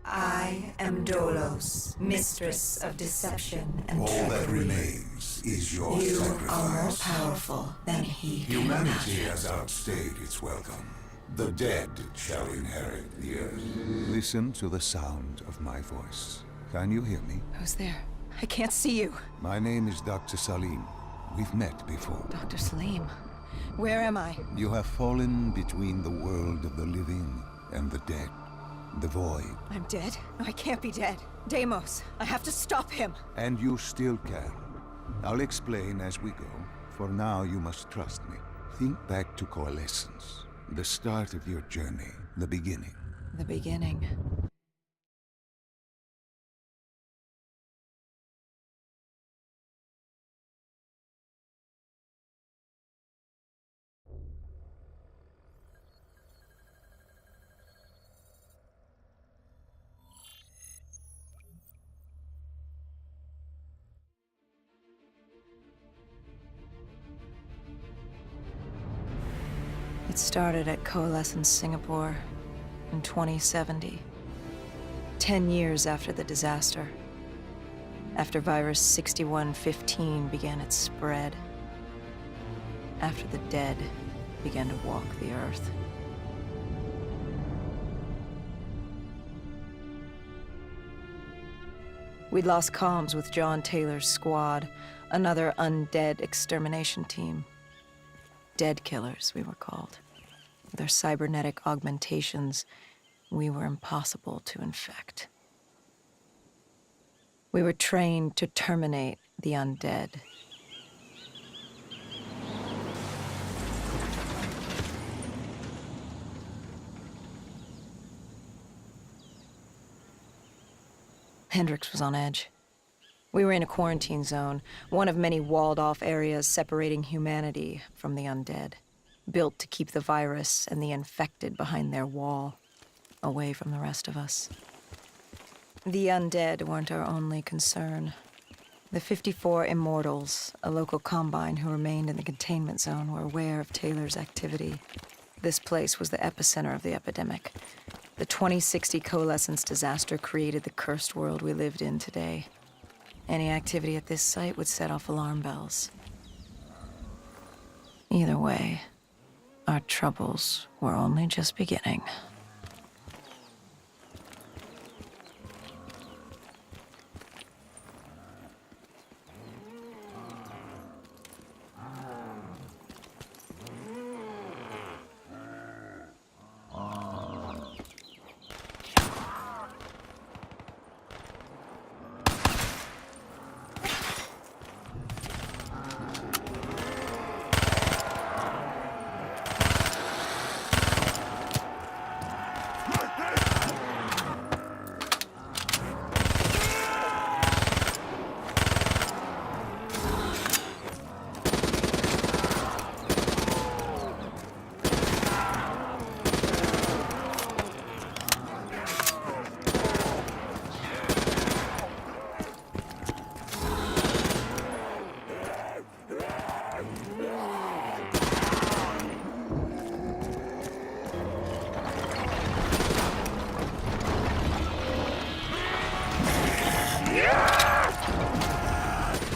I am Dolos, mistress of deception and All that trickery. remains is your You are more sacrifice. powerful than he can Humanity imagine. has outstayed its welcome. The dead shall inherit the earth. Listen to the sound of my voice. Can you hear me? Who's there? I can't see you. My name is Dr. Salim. We've met before. Dr. Salim. Where am I? You have fallen between the world of the living and the dead. The void. I'm dead? No, I can't be dead. Deimos, I have to stop him. And you still can. I'll explain as we go. For now, you must trust me. Think back to Coalescence. The start of your journey. The beginning. The beginning. It started at Coalescence Singapore in 2070. 10 years after the disaster. After Virus 6115 began its spread. After the dead began to walk the Earth. We'd lost comms with John Taylor's squad, another undead extermination team. Dead killers, we were called. With our cybernetic augmentations, we were impossible to infect. We were trained to terminate the undead. Hendricks was on edge. We were in a quarantine zone, one of many walled-off areas separating humanity from the undead, built to keep the virus and the infected behind their wall, away from the rest of us. The undead weren't our only concern. The 54 Immortals, a local combine who remained in the containment zone, were aware of Taylor's activity. This place was the epicenter of the epidemic. The 2060 Coalescence disaster created the cursed world we lived in today. Any activity at this site would set off alarm bells. Either way, our troubles were only just beginning.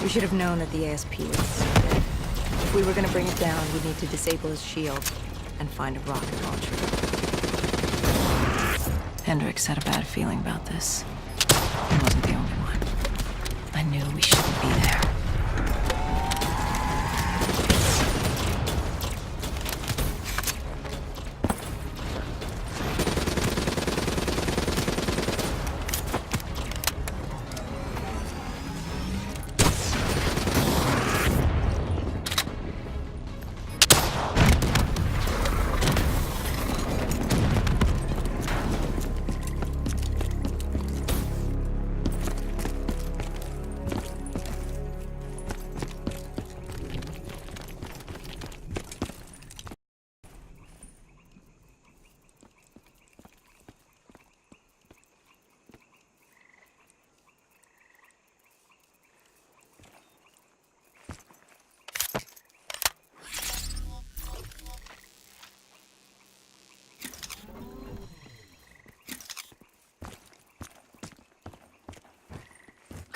We should have known that the ASP was dead. If we were going to bring it down, we'd need to disable his shield and find a rocket launcher. Hendricks had a bad feeling about this. He wasn't the only one. I knew we shouldn't be there.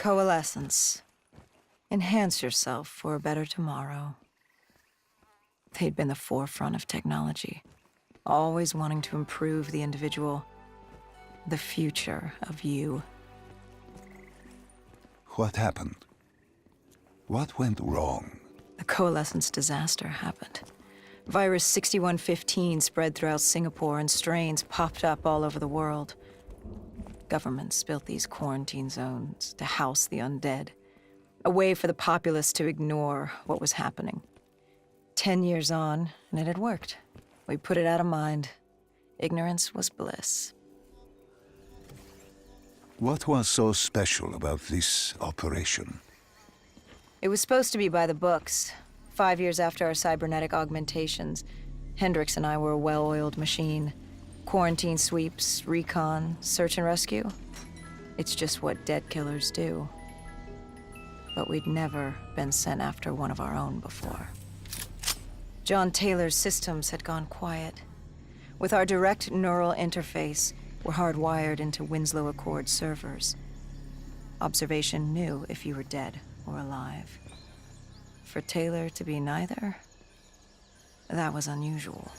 Coalescence. Enhance yourself for a better tomorrow. They'd been the forefront of technology, always wanting to improve the individual, the future of you. What happened? What went wrong? The Coalescence disaster happened. Virus 6115 spread throughout Singapore and strains popped up all over the world. Governments built these quarantine zones to house the undead, a way for the populace to ignore what was happening. 10 years on, and it had worked. We put it out of mind. Ignorance was bliss. What was so special about this operation? It was supposed to be by the books. 5 years after our cybernetic augmentations, Hendricks and I were a well-oiled machine. Quarantine sweeps, recon, search and rescue. It's just what dead killers do. But we'd never been sent after one of our own before. John Taylor's systems had gone quiet. With our direct neural interface, we're hardwired into Winslow Accord servers. Observation knew if you were dead or alive. For Taylor to be neither, that was unusual.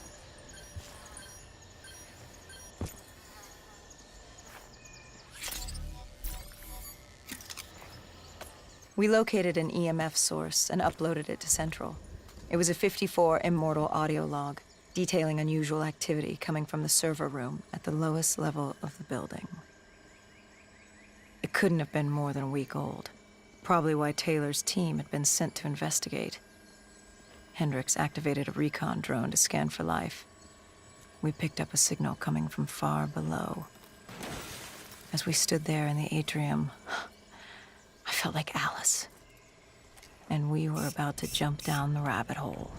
We located an EMF source and uploaded it to Central. It was a 54 immortal audio log, detailing unusual activity coming from the server room at the lowest level of the building. It couldn't have been more than a week old, probably why Taylor's team had been sent to investigate. Hendricks activated a recon drone to scan for life. We picked up a signal coming from far below. As we stood there in the atrium, I felt like Alice. And we were about to jump down the rabbit hole.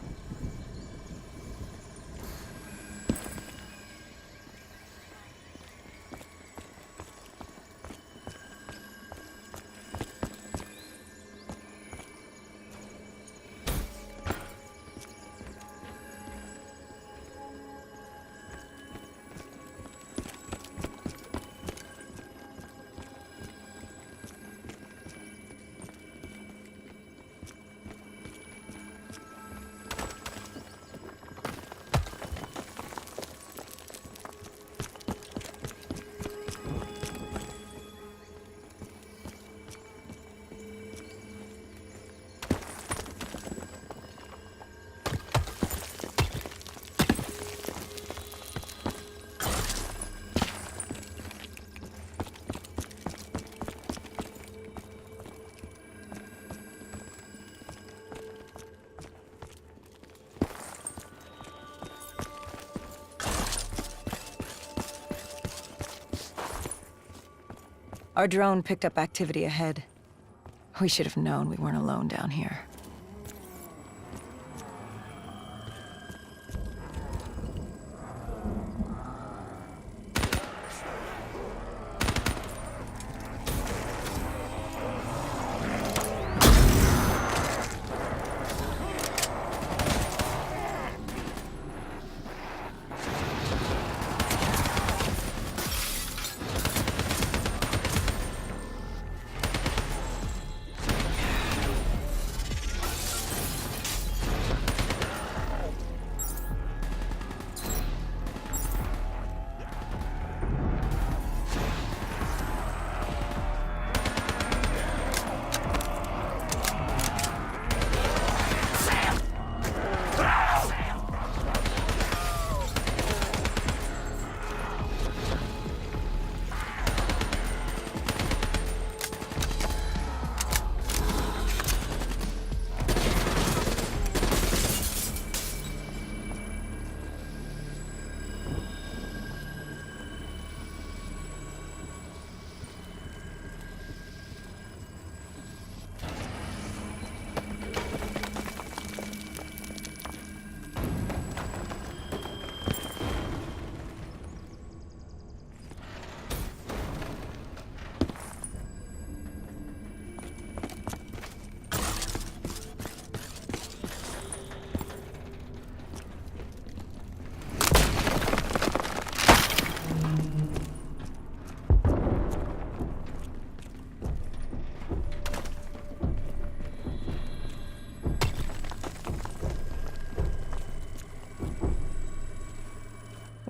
Our drone picked up activity ahead. We should have known we weren't alone down here.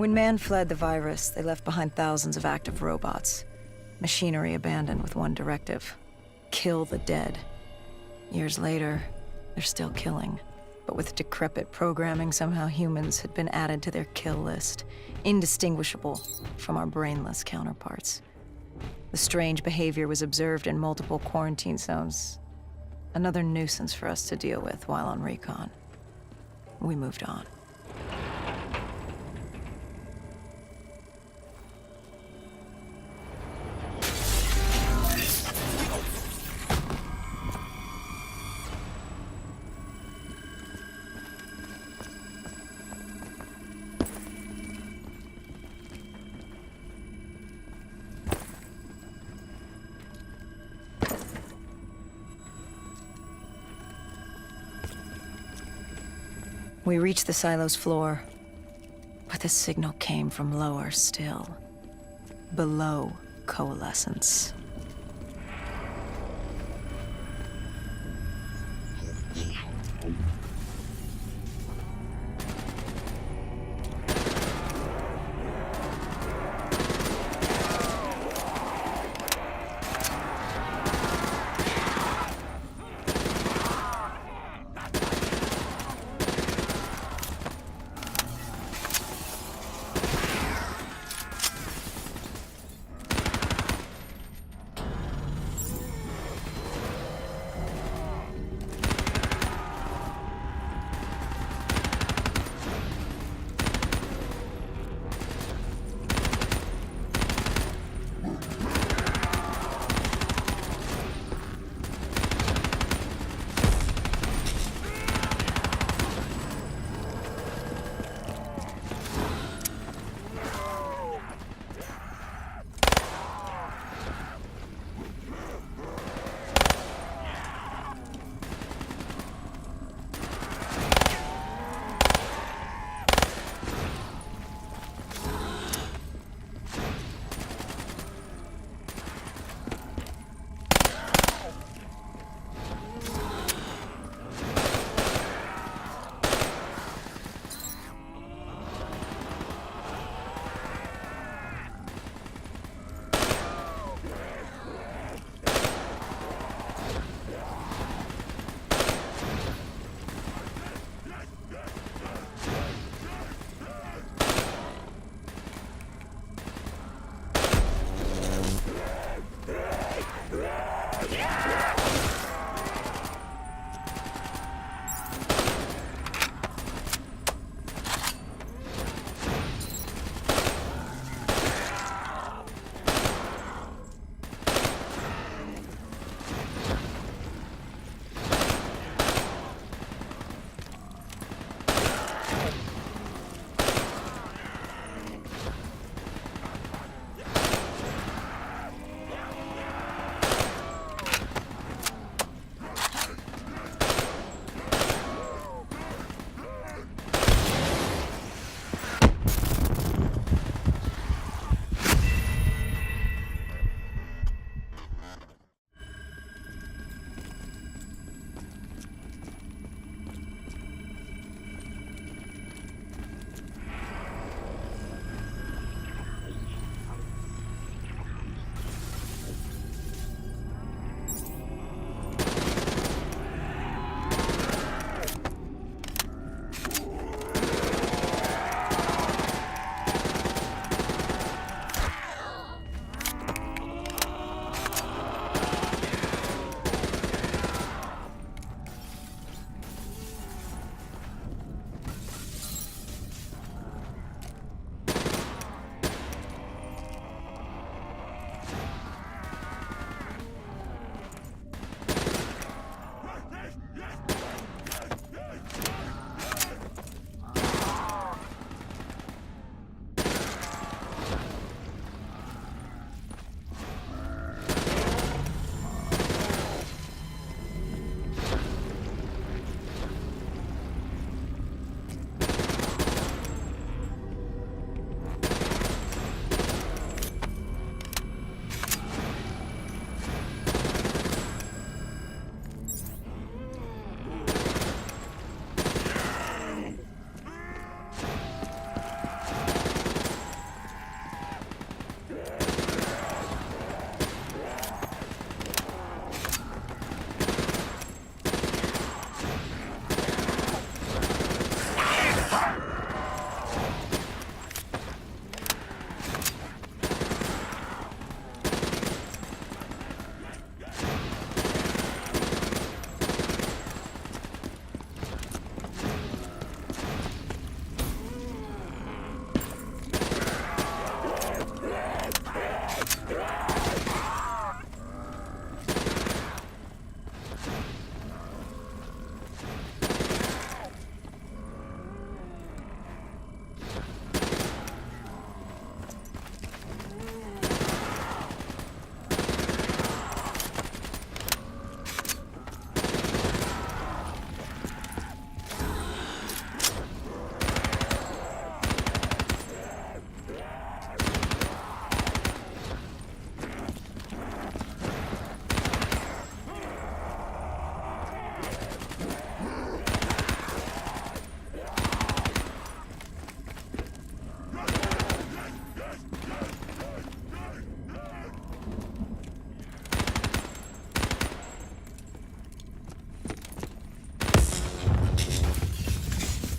When man fled the virus, they left behind thousands of active robots. Machinery abandoned with one directive: kill the dead. Years later, they're still killing. But with decrepit programming, somehow humans had been added to their kill list, indistinguishable from our brainless counterparts. The strange behavior was observed in multiple quarantine zones. Another nuisance for us to deal with while on recon. We moved on. We reached the silo's floor, but the signal came from lower still, below coalescence.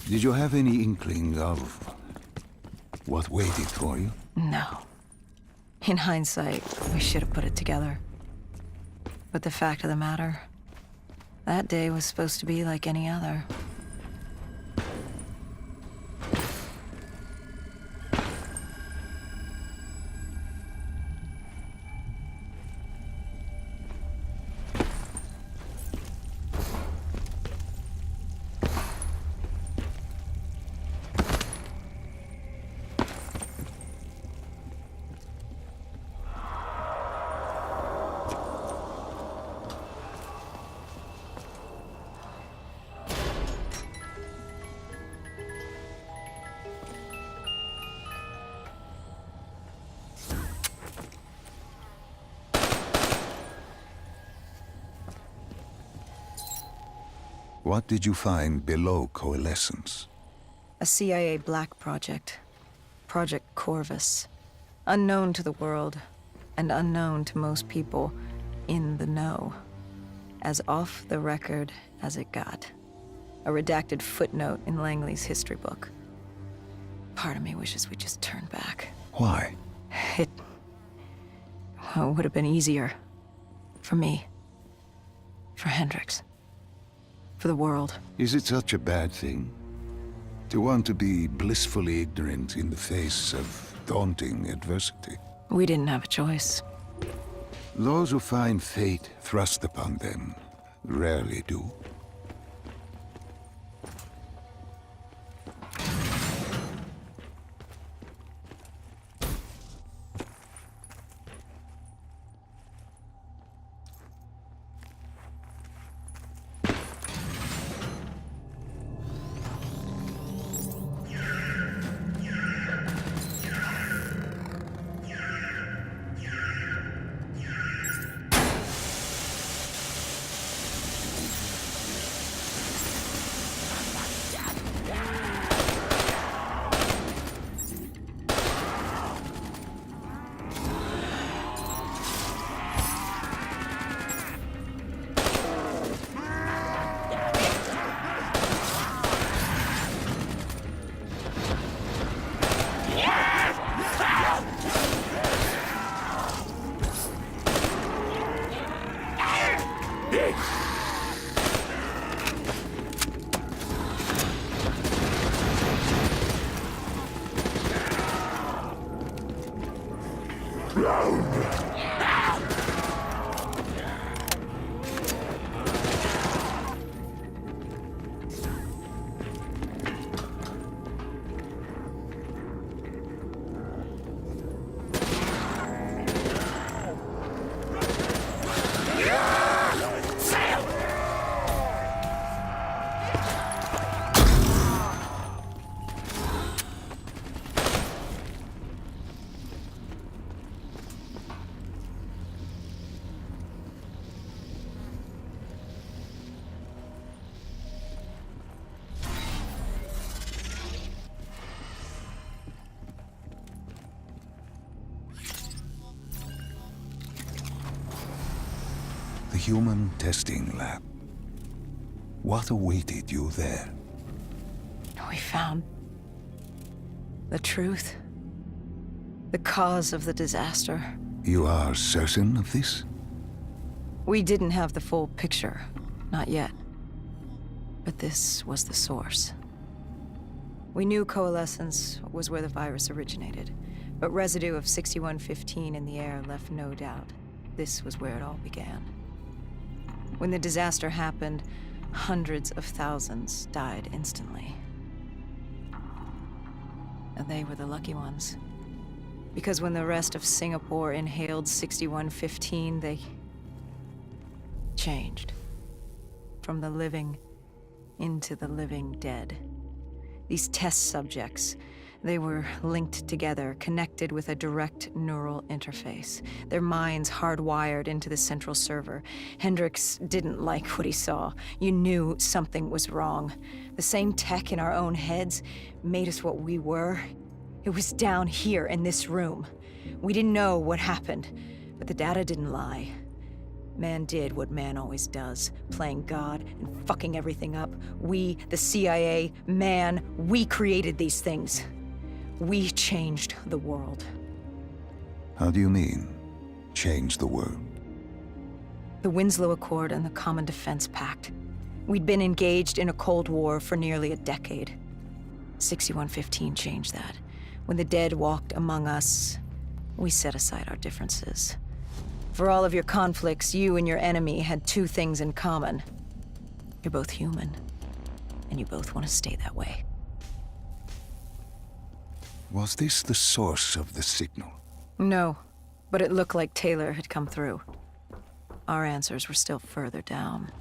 Did you have any inkling of what waited for you? No. In hindsight, we should have put it together. But the fact of the matter, that day was supposed to be like any other. What did you find below Coalescence? A CIA black project. Project Corvus. Unknown to the world, and unknown to most people in the know. As off the record as it got. A redacted footnote in Langley's history book. Part of me wishes we just turned back. Why? It would have been easier. For me. For Hendricks. For the world. Is it such a bad thing? To want to be blissfully ignorant in the face of daunting adversity? We didn't have a choice. Those who find fate thrust upon them rarely do. The human testing lab. What awaited you there? We found the truth. The cause of the disaster. You are certain of this? We didn't have the full picture. Not yet. But this was the source. We knew Coalescence was where the virus originated, but residue of 6115 in the air left no doubt. This was where it all began. When the disaster happened, hundreds of thousands died instantly. And they were the lucky ones. Because when the rest of Singapore inhaled 6115, they changed. From the living into the living dead. These test subjects, they were linked together, connected with a direct neural interface. Their minds hardwired into the central server. Hendricks didn't like what he saw. You knew something was wrong. The same tech in our own heads made us what we were. It was down here in this room. We didn't know what happened, but the data didn't lie. Man did what man always does, playing God and fucking everything up. We, the CIA, man, we created these things. We changed the world. How do you mean, change the world? The Winslow Accord and the Common Defense Pact. We'd been engaged in a Cold War for nearly a decade. 6115 changed that. When the dead walked among us, we set aside our differences. For all of your conflicts, you and your enemy had two things in common. You're both human, and you both want to stay that way. Was this the source of the signal? No, but it looked like Taylor had come through. Our answers were still further down.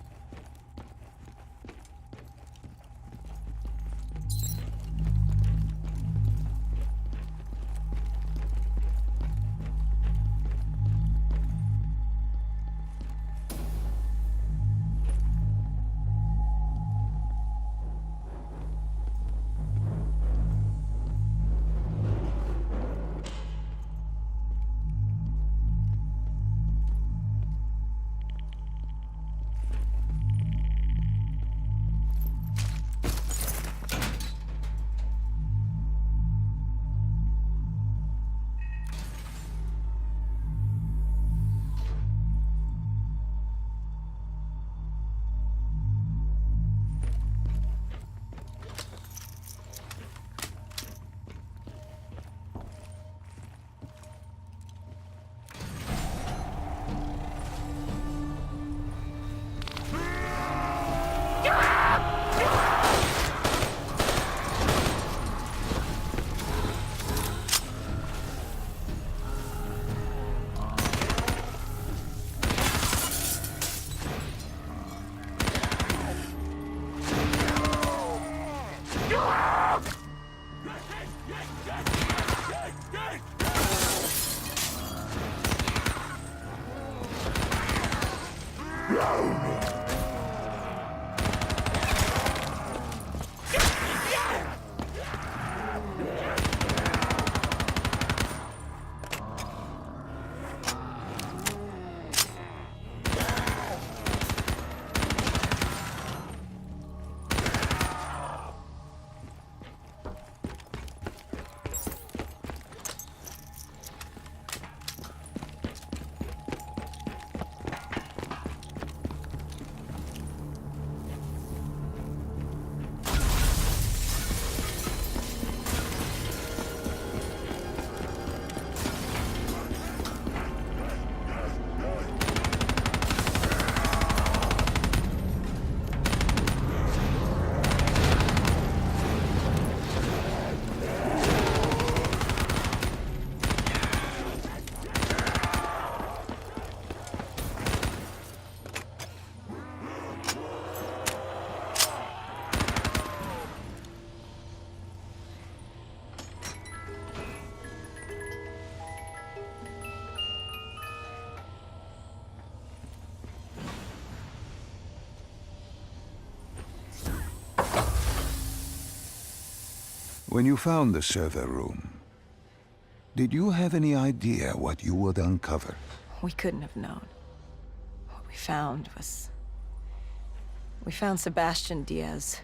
When you found the server room, did you have any idea what you would uncover? We couldn't have known. What we found was... We found Sebastian Diaz.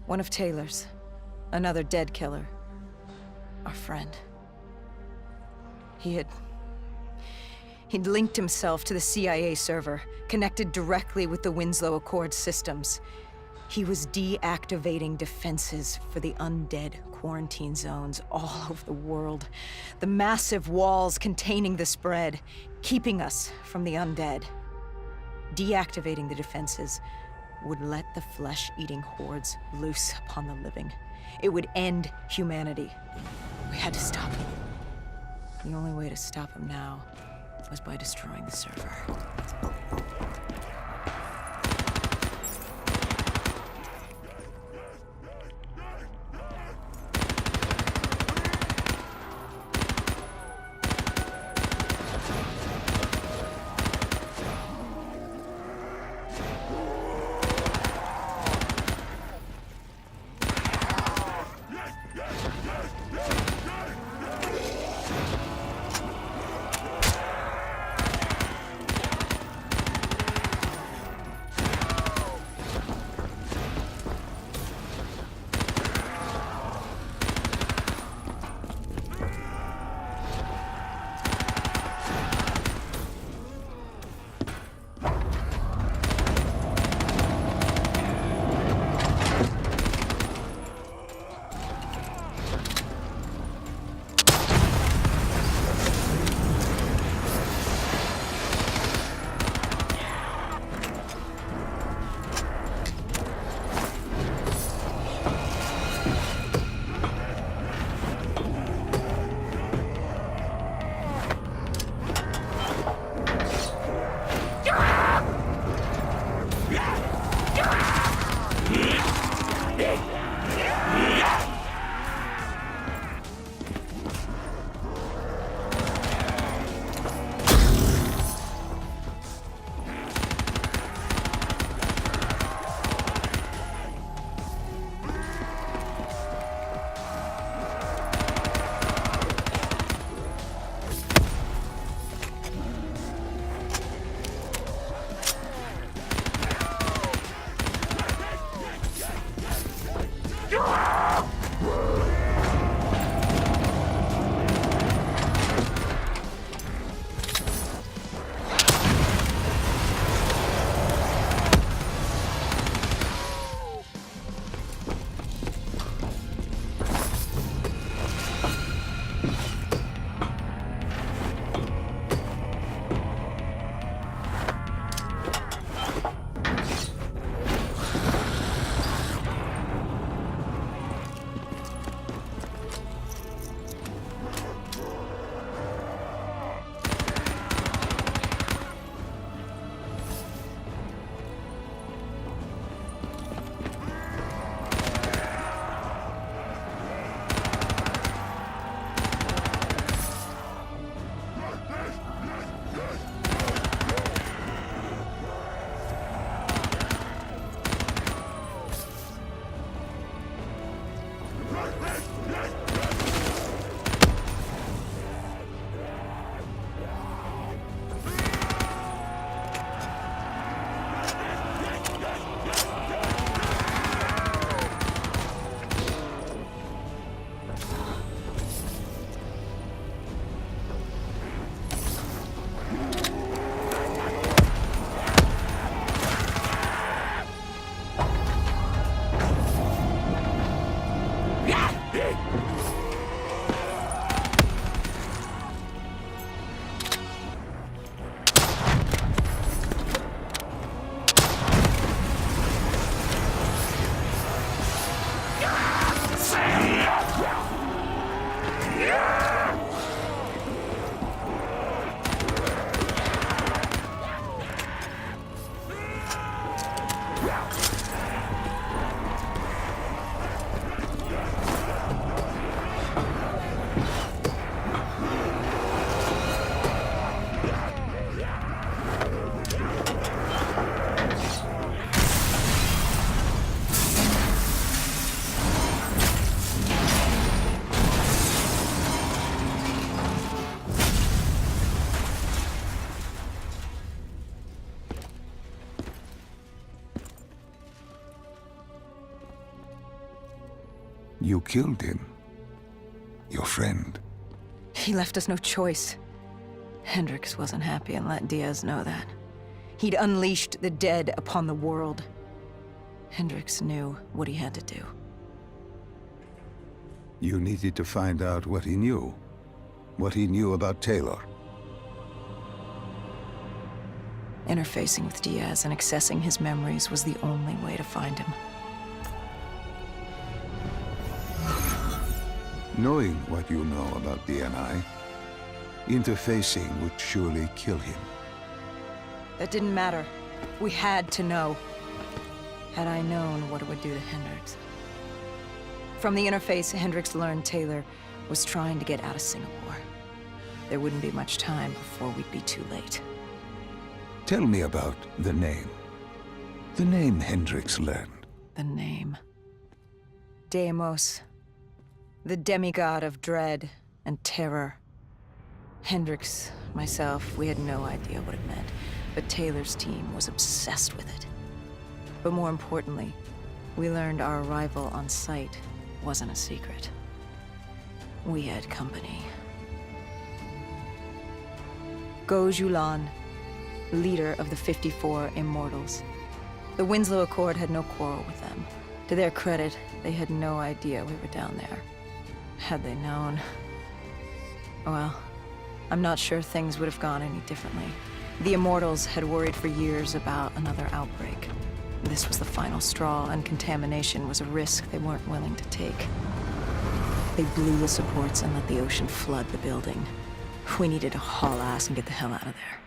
One of Taylor's. Another dead killer. Our friend. He'd linked himself to the CIA server, connected directly with the Winslow Accord systems. He was deactivating defenses for the undead quarantine zones all over the world. The massive walls containing the spread, keeping us from the undead. Deactivating the defenses would let the flesh-eating hordes loose upon the living. It would end humanity. We had to stop him. The only way to stop him now was by destroying the server. You killed him. Your friend. He left us no choice. Hendricks wasn't happy and let Diaz know that. He'd unleashed the dead upon the world. Hendricks knew what he had to do. You needed to find out what he knew. What he knew about Taylor. Interfacing with Diaz and accessing his memories was the only way to find him. Knowing what you know about DNI, interfacing would surely kill him. That didn't matter. We had to know. Had I known what it would do to Hendricks. From the interface, Hendricks learned Taylor was trying to get out of Singapore. There wouldn't be much time before we'd be too late. Tell me about the name. The name Hendricks learned. The name. Deimos. The demigod of dread and terror. Hendricks, myself, we had no idea what it meant, but Taylor's team was obsessed with it. But more importantly, we learned our arrival on site wasn't a secret. We had company. Go Julan, leader of the 54 Immortals. The Winslow Accord had no quarrel with them. To their credit, they had no idea we were down there. Had they known... well, I'm not sure things would have gone any differently. The Immortals had worried for years about another outbreak. This was the final straw, and contamination was a risk they weren't willing to take. They blew the supports and let the ocean flood the building. We needed to haul ass and get the hell out of there.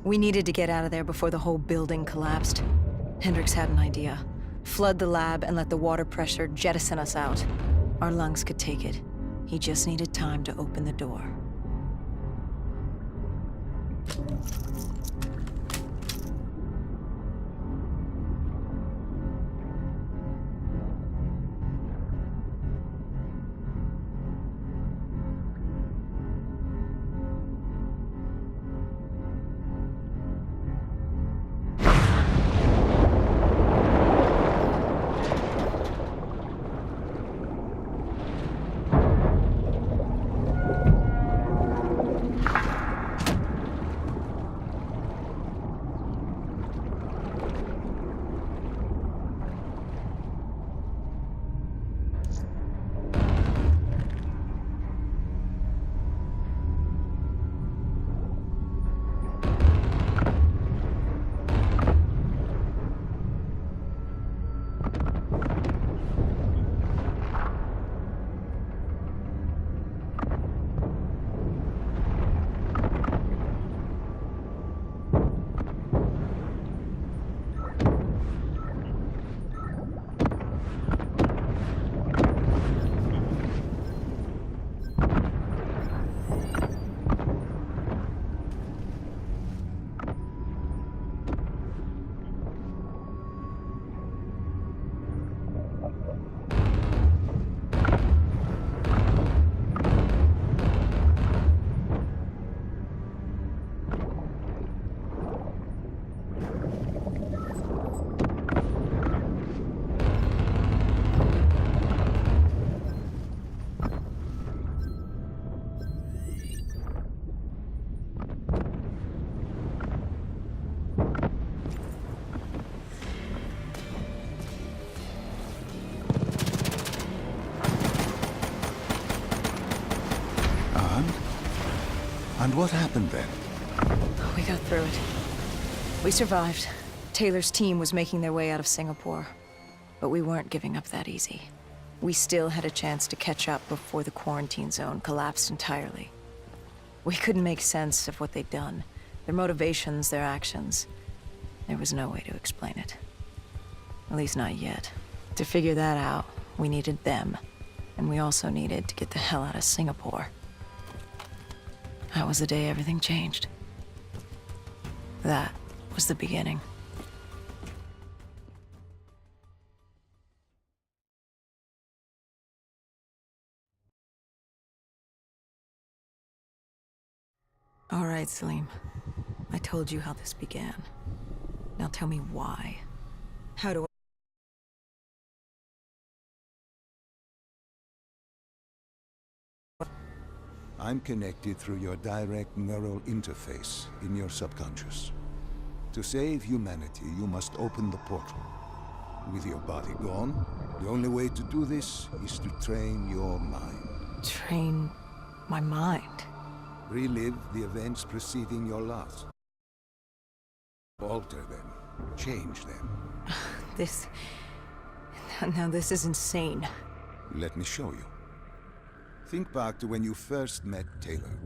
We needed to get out of there before the whole building collapsed. Hendricks had an idea. Flood the lab and let the water pressure jettison us out. Our lungs could take it. He just needed time to open the door. And what happened then? We got through it. We survived. Taylor's team was making their way out of Singapore. But we weren't giving up that easy. We still had a chance to catch up before the quarantine zone collapsed entirely. We couldn't make sense of what they'd done. Their motivations, their actions. There was no way to explain it. At least not yet. To figure that out, we needed them. And we also needed to get the hell out of Singapore. That was the day everything changed. That was the beginning. All right, Salim. I told you how this began. Now tell me why. How do I'm connected through your direct neural interface in your subconscious. To save humanity, you must open the portal. With your body gone, the only way to do this is to train your mind. train my mind? Relive the events preceding your loss. Alter them. Change them. This... Now this is insane. Let me show you. Think back to when you first met Taylor.